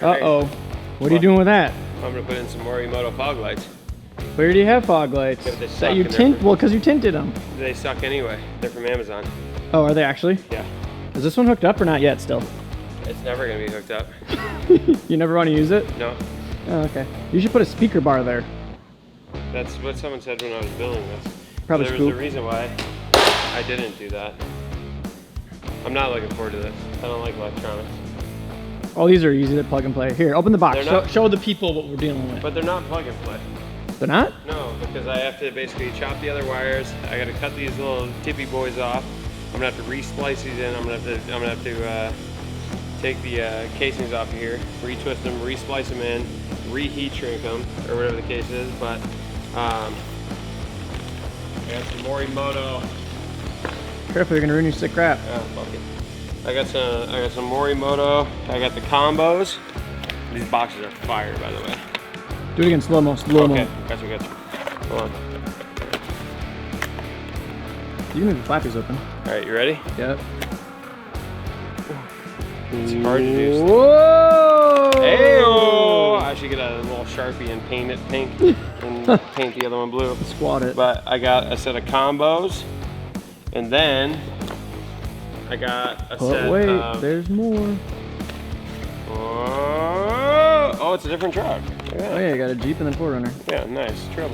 Uh-oh. What are you doing with that? I'm gonna put in some Morimoto fog lights. Where do you have fog lights? Yeah, That you tint? Well, because you tinted them. They suck anyway. They're from Amazon. Oh, are they actually? Yeah. Is this one hooked up or not yet still? It's never gonna be hooked up. You never want to use it? No. Oh, okay. You should put a speaker bar there. That's what someone said when I was building this. Probably There was a reason why I didn't do that. I'm not looking forward to this. I don't like electronics. Oh, these are easy to plug and play. Here, open the box. They're not- Show the people what we're dealing with. But they're not plug and play. They're not? No, because I have to basically chop the other wires. I got to cut these little tippy boys off. I'm gonna have to re-splice these in. I'm gonna have to take the casings off of here, retwist them, re-splice them in, reheat shrink them, or whatever the case is. But I got some Morimoto. Careful, you're gonna ruin your sick crap. Oh, fuck it. I got some Morimoto. I got the combos. These boxes are fire, by the way. Do it again, slow-mo, slow-mo. Okay, gotcha. Hold on. You can leave the flappies open. All right, you ready? Yep. It's hard to do. Whoa! Hey-oh! I should get a little Sharpie and paint it pink and paint the other one blue. Squat it. But I got a set of combos, and then I got a set wait, of... there's more. Oh, it's a different truck. Oh yeah, you got a Jeep and then 4Runner. Yeah, nice. Trail.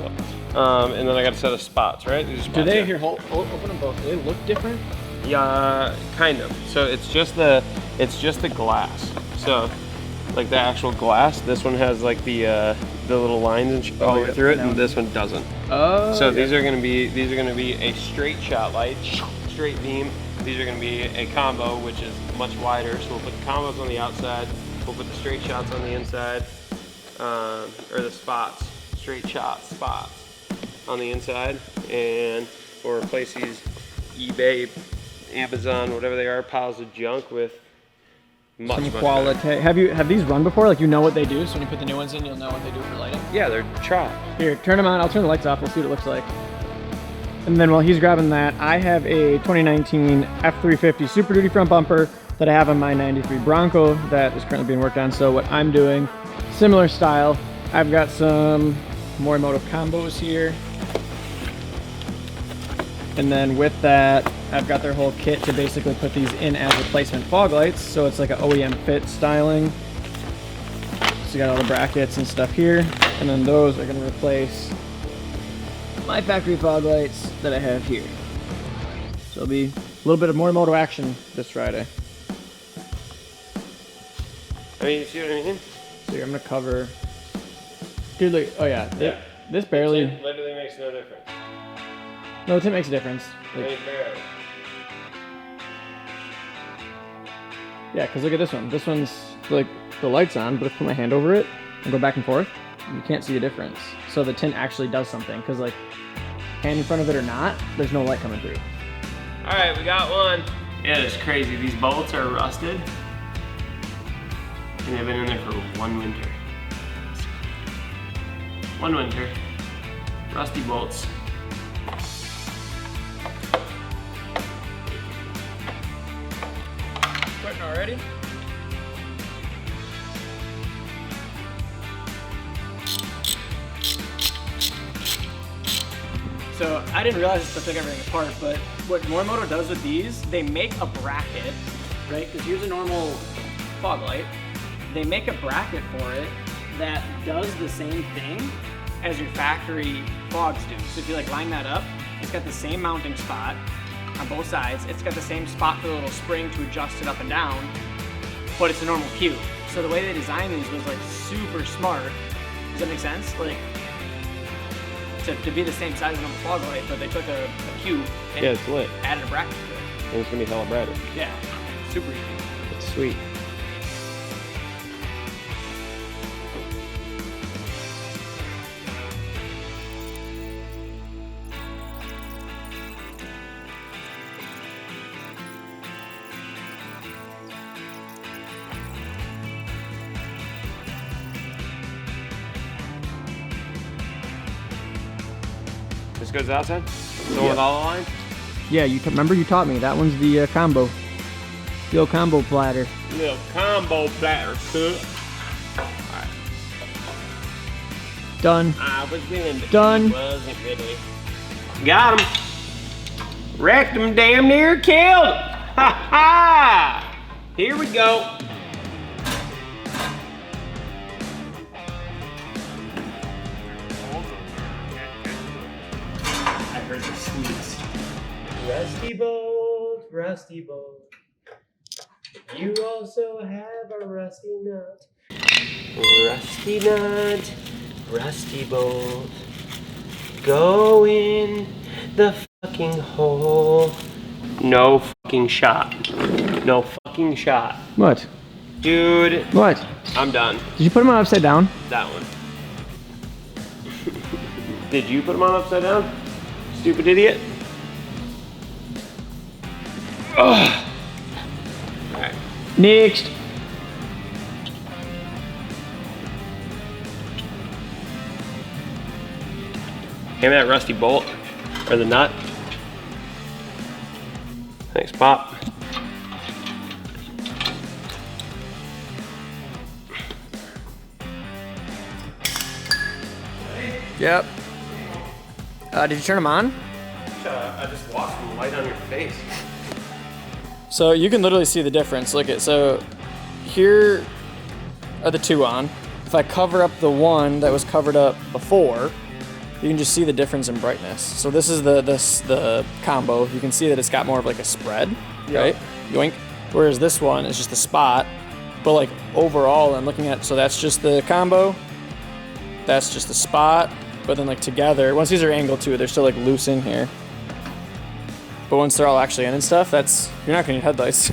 And then I got a set of spots, right? These are spots, Do they, yeah. here, open them both. Do they look different? Yeah, kind of. So it's just the glass. So like the actual glass, this one has like the little lines and all the way through it, and this one doesn't. Oh. So these are gonna be a straight shot light, straight beam. These are gonna be a combo, which is much wider. So we'll put the combos on the outside. We'll put the straight shots on the inside, or the spots, straight shot spots on the inside, and we'll replace these eBay, Amazon, whatever they are, piles of junk with much quality. better. Have these run before? Like, you know what they do, so when you put the new ones in, you'll know what they do for lighting? Yeah, they're chopped. Here, turn them on. I'll turn the lights off. We'll see what it looks like. And then while he's grabbing that, I have a 2019 F350 Super Duty front bumper that I have on my 93 Bronco that is currently being worked on. So what I'm doing, similar style, I've got some Morimoto combos here. And then with that, I've got their whole kit to basically put these in as replacement fog lights. So it's like an OEM fit styling. So you got all the brackets and stuff here. And then those are gonna replace my factory fog lights that I have here. So it'll be a little bit of Morimoto action this Friday. I mean, you see what I mean? So here, I'm gonna cover. Dude, look, oh yeah, Yeah. this barely. It literally makes no difference. No, it makes a difference. I Like, mean, barely. yeah, because look at this one. This one's like the light's on, but if I put my hand over it and go back and forth, you can't see a difference. So the tint actually does something, because like hand in front of it or not, there's no light coming through. All right, we got one. Yeah, it's crazy. These bolts are rusted, and they've been in there for one winter. One winter. Rusty bolts. Quitting already? So I didn't realize this took everything apart, but what Morimoto does with these, they make a bracket, right? Because here's a normal fog light. They make a bracket for it that does the same thing as your factory fogs do. So if you like line that up, it's got the same mounting spot on both sides. It's got the same spot for the little spring to adjust it up and down, but it's a normal cube. So the way they designed these was like super smart. Does that make sense? Like to be the same size as a fog light, but they took a cube and Yeah, it's lit. added a bracket to it. And it's gonna be hella brighter. Yeah, super easy. It's sweet. This goes outside? The one with all the lines? Yeah, remember you taught me. That one's the combo. The old combo platter. Little combo platter, cook. Done. I was willing, but Done. he wasn't really. Got him. Wrecked him, damn near killed him. Ha ha! Here we go. I heard the squeaks. Rusty bolt. You also have a rusty nut. Rusty nut, rusty bolt. Go in the fucking hole. No fucking shot. No fucking shot. What? Dude. What? I'm done. Did you put them on upside down? That one. Did you put them on upside down? Stupid idiot. Ugh. Alright. Next. Hand me that rusty bolt. Or the nut. Thanks, Pop. Yep. Did you turn them on? I just watched them light on your face. So you can literally see the difference. Look at, so here are the two on. If I cover up the one that was covered up before, you can just see the difference in brightness. So this is the combo. You can see that it's got more of like a spread, right? Yoink. Whereas this one is just a spot. But like overall, I'm looking at, so that's just the combo. That's just the spot. But then like together, once these are angled too, they're still like loose in here. But once they're all actually in and stuff, you're not gonna need headlights.